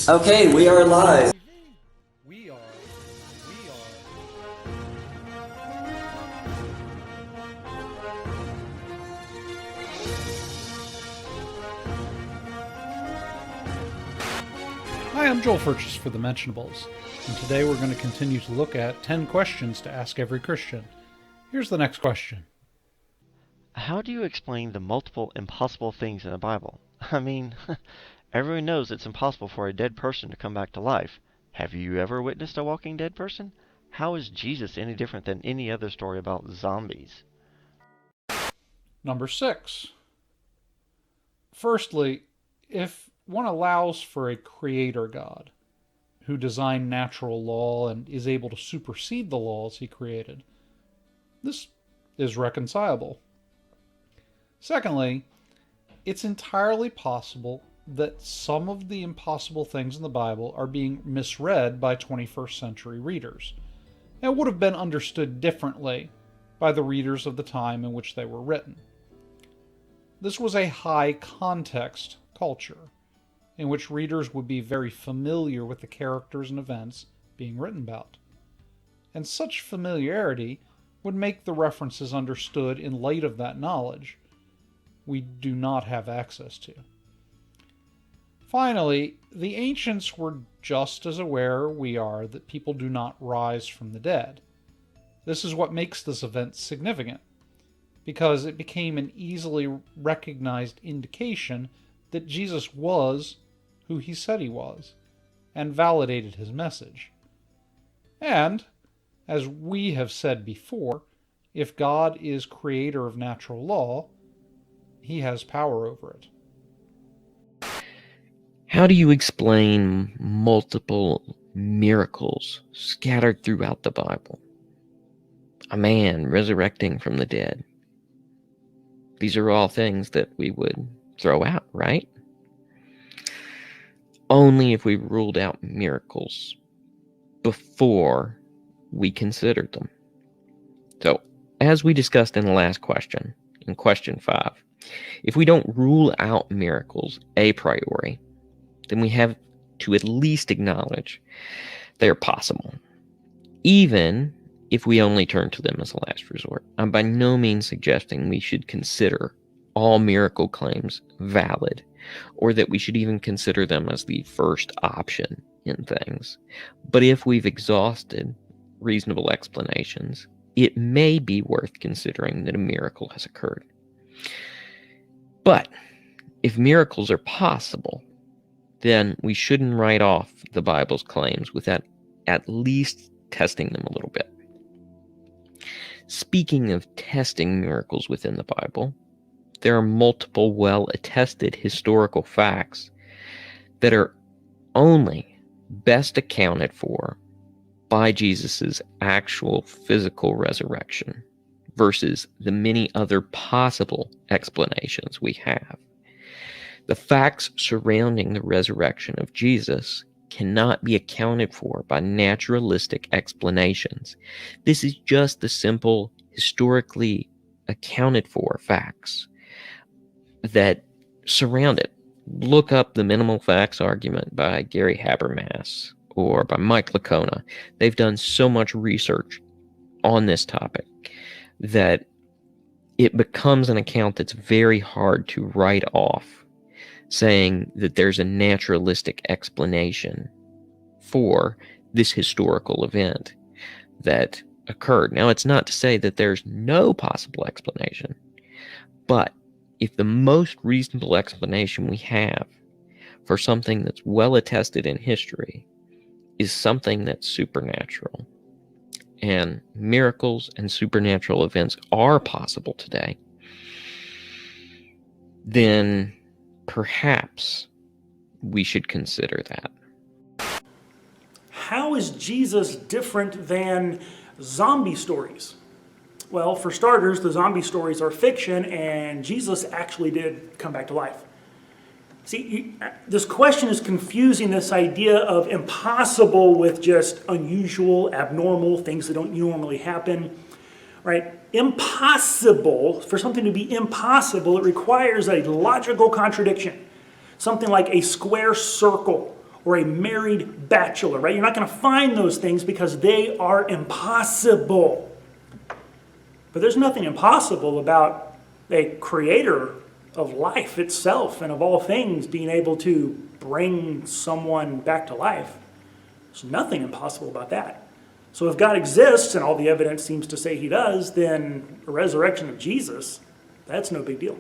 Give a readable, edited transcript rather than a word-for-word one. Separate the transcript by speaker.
Speaker 1: Okay, we are live.
Speaker 2: We are. Hi, I'm Joel Furchess for the Mentionables, and today we're going to continue to look at 10 questions to ask every Christian. Here's the next question.
Speaker 3: How do you explain the multiple impossible things in the Bible? I mean, everyone knows it's impossible for a dead person to come back to life. Have you ever witnessed a walking dead person? How is Jesus any different than any other story about zombies?
Speaker 2: Number 6. Firstly, if one allows for a creator God who designed natural law and is able to supersede the laws he created, this is reconcilable. Secondly, it's entirely possible that some of the impossible things in the Bible are being misread by 21st century readers and would have been understood differently by the readers of the time in which they were written. This was a high context culture in which readers would be very familiar with the characters and events being written about. And such familiarity would make the references understood in light of that knowledge we do not have access to. Finally, the ancients were just as aware we are that people do not rise from the dead. This is what makes this event significant, because it became an easily recognized indication that Jesus was who he said he was, and validated his message. And, as we have said before, if God is creator of natural law, he has power over it.
Speaker 4: How do you explain multiple miracles scattered throughout the Bible? A man resurrecting from the dead. These are all things that we would throw out, right? Only if we ruled out miracles before we considered them. So, as we discussed in the last question, in question 5, if we don't rule out miracles a priori, then we have to at least acknowledge they are possible, even if we only turn to them as a last resort. I'm by no means suggesting we should consider all miracle claims valid, or that we should even consider them as the first option in things. But if we've exhausted reasonable explanations, it may be worth considering that a miracle has occurred. But if miracles are possible, then we shouldn't write off the Bible's claims without at least testing them a little bit. Speaking of testing miracles within the Bible, there are multiple well-attested historical facts that are only best accounted for by Jesus' actual physical resurrection versus the many other possible explanations we have. The facts surrounding the resurrection of Jesus cannot be accounted for by naturalistic explanations. This is just the simple, historically accounted for facts that surround it. Look up the minimal facts argument by Gary Habermas or by Mike Licona. They've done so much research on this topic that it becomes an account that's very hard to write off, saying that there's a naturalistic explanation for this historical event that occurred. Now, it's not to say that there's no possible explanation, but if the most reasonable explanation we have for something that's well attested in history is something that's supernatural, and miracles and supernatural events are possible today, then perhaps we should consider that.
Speaker 5: How is Jesus different than zombie stories? Well, for starters, the zombie stories are fiction, and Jesus actually did come back to life. See, this question is confusing this idea of impossible with just unusual, abnormal, things that don't normally happen, right? Impossible, for something to be impossible, it requires a logical contradiction. Something like a square circle or a married bachelor, right? You're not going to find those things because they are impossible. But there's nothing impossible about a creator of life itself and of all things being able to bring someone back to life. There's nothing impossible about that. So if God exists, and all the evidence seems to say he does, then a resurrection of Jesus, that's no big deal.